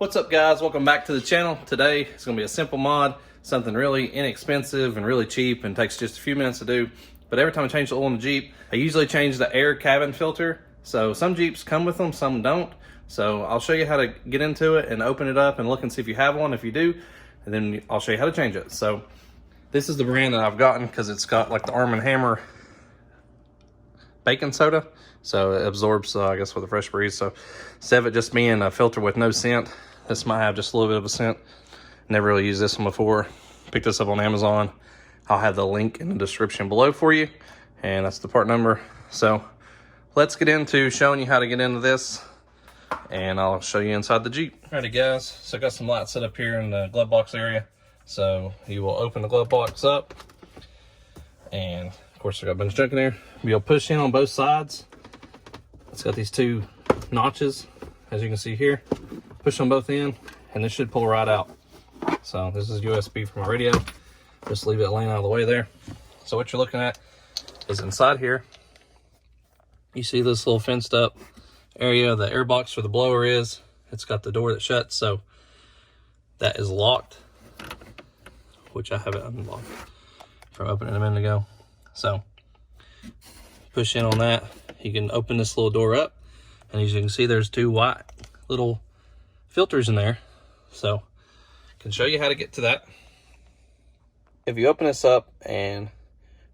What's up, guys? Welcome back to the channel. Today it's going to be a simple mod, something really inexpensive and really cheap and takes just a few minutes to do. But every time I change the oil in the Jeep, I usually change the air cabin filter. So some Jeeps come with them, some don't. So I'll show you how to get into it and open it up and look and see if you have one. If you do, and then I'll show you how to change it. So this is the brand that I've gotten because it's got like the Arm & Hammer baking soda. So it absorbs, I guess, with a fresh breeze. So instead of it just being a filter with no scent, this might have just a little bit of a scent. Never really used this one before. Picked this up on Amazon. I'll have the link in the description below for you. And that's the part number. So let's get into showing you how to get into this. And I'll show you inside the Jeep. Alrighty, guys. So I got some lights set up here in the glove box area. So you will open the glove box up. And of course I got a bunch of junk in there. You'll push in on both sides. It's got these two notches, as you can see here. Push them both in, and this should pull right out. So this is USB for my radio. Just leave it laying out of the way there. So what you're looking at is inside here. You see this little fenced up area, the air box for the blower is. It's got the door that shuts, so that is locked, which I have it unlocked from opening a minute ago. So push in on that. You can open this little door up, and as you can see, there's two white little filters in there. So I can show you how to get to that. If you open this up and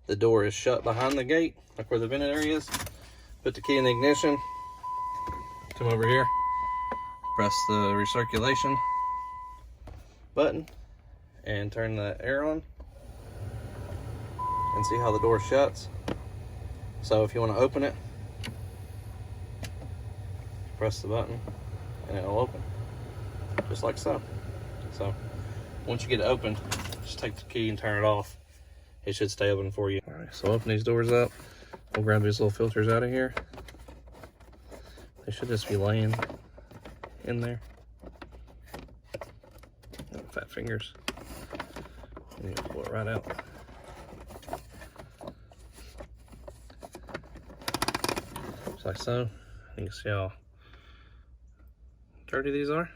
the door is shut behind the gate, like where the vented area is, put the key in the ignition, come over here, press the recirculation button, and turn the air on, and see how the door shuts. So if you want to open it, press the button and it'll open, just like so. So once you get it open, just take the key and turn it off. It should stay open for you. All right, so open these doors up. We'll grab these little filters out of here. They should just be laying in there. Oh, fat fingers. You need to pull it right out. Just like so. You can see how dirty these are.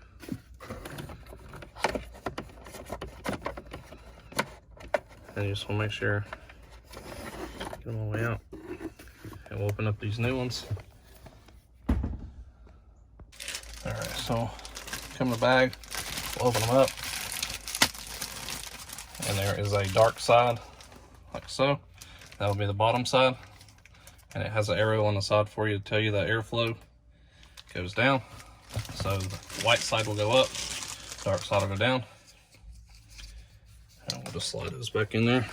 And you just want to make sure, get them all the way out. And we'll open up these new ones. Alright, so come in the bag, we'll open them up. And there is a dark side, like so. That'll be the bottom side. And it has an arrow on the side for you to tell you that airflow goes down. So the white side will go up, dark side will go down. And we'll just slide those back in there,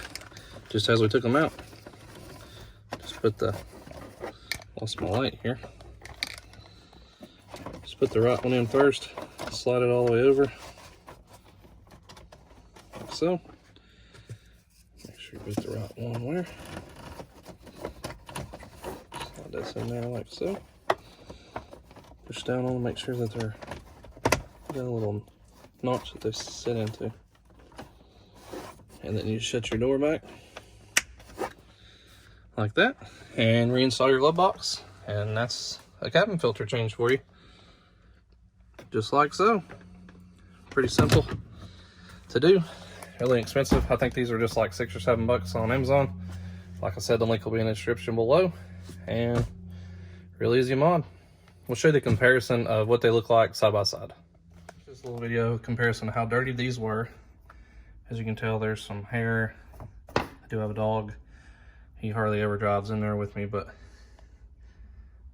just as we took them out. Just put the, lost my light here. Just put the right one in first, slide it all the way over, like so. Make sure you put the right one where. Slide this in there like so. Push down on them, make sure that they're got a little notch that they sit into. And then you shut your door back like that and reinstall your glove box, and that's a cabin filter change for you, just like so. Pretty simple to do, really inexpensive. I think these are just like $6 or $7 on Amazon. Like I said, the link will be in the description below, and really easy mod. We'll show you the comparison of what they look like side by side. Just a little video comparison of how dirty these were. As you can tell, there's some hair. I do have a dog. He hardly ever drives in there with me, but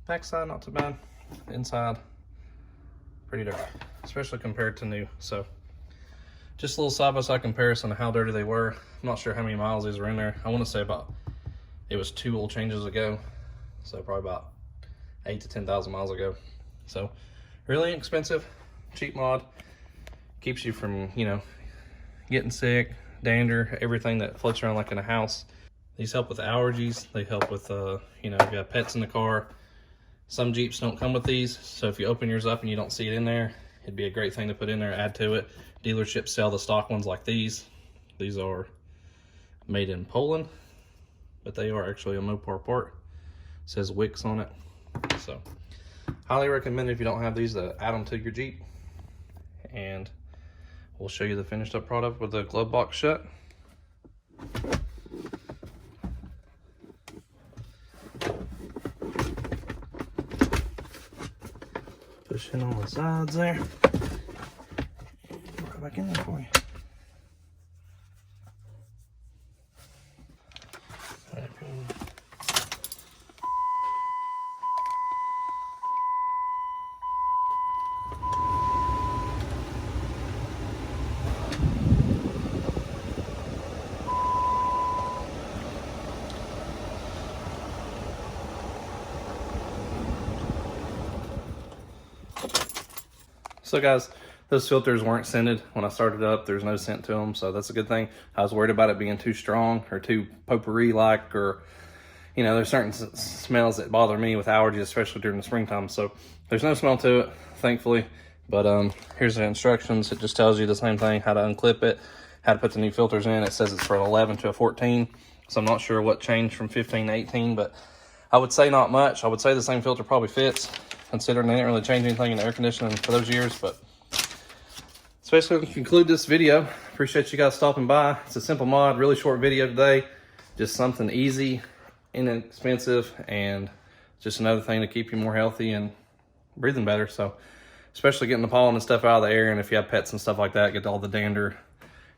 backside, not too bad. Inside, pretty dirty, especially compared to new. So just a little side by side comparison of how dirty they were. I'm not sure how many miles these were in there. I want to say it was 2 oil changes ago. So probably about 8 to 10,000 miles ago. So really inexpensive, cheap mod. Keeps you from, you know, getting sick, dander, everything that floats around like in a house. These help with allergies. They help with, you know, if you have pets in the car. Some Jeeps don't come with these, so if you open yours up and you don't see it in there, it'd be a great thing to put in there, add to it. Dealerships sell the stock ones like these. These are made in Poland, but they are actually a Mopar part. It says Wix on it. So highly recommend if you don't have these to add them to your Jeep. and we'll show you the finished up product with the glove box shut. Push in on the sides there. Right back in there for you. So guys, those filters weren't scented when I started up. There's no scent to them, so that's a good thing. I was worried about it being too strong or too potpourri-like, or, you know, there's certain smells that bother me with allergies, especially during the springtime. So there's no smell to it, thankfully. But here's the instructions. It just tells you the same thing, how to unclip it, how to put the new filters in. It says it's from 11 to a 14, so I'm not sure what changed from 15 to 18, but I would say not much. I would say the same filter probably fits, considering they didn't really change anything in the air conditioning for those years. But that's basically going to conclude this video. Appreciate you guys stopping by. It's a simple mod, really short video today. Just something easy, inexpensive, and just another thing to keep you more healthy and breathing better. So especially getting the pollen and stuff out of the air, and if you have pets and stuff like that, get all the dander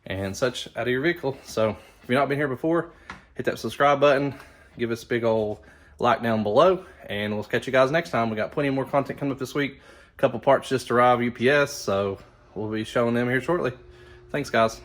and such out of your vehicle. So if you've not been here before, hit that subscribe button, give us a big old like down below, and we'll catch you guys next time. We got plenty more content coming up this week. A couple parts just arrived UPS, so we'll be showing them here shortly. Thanks, guys.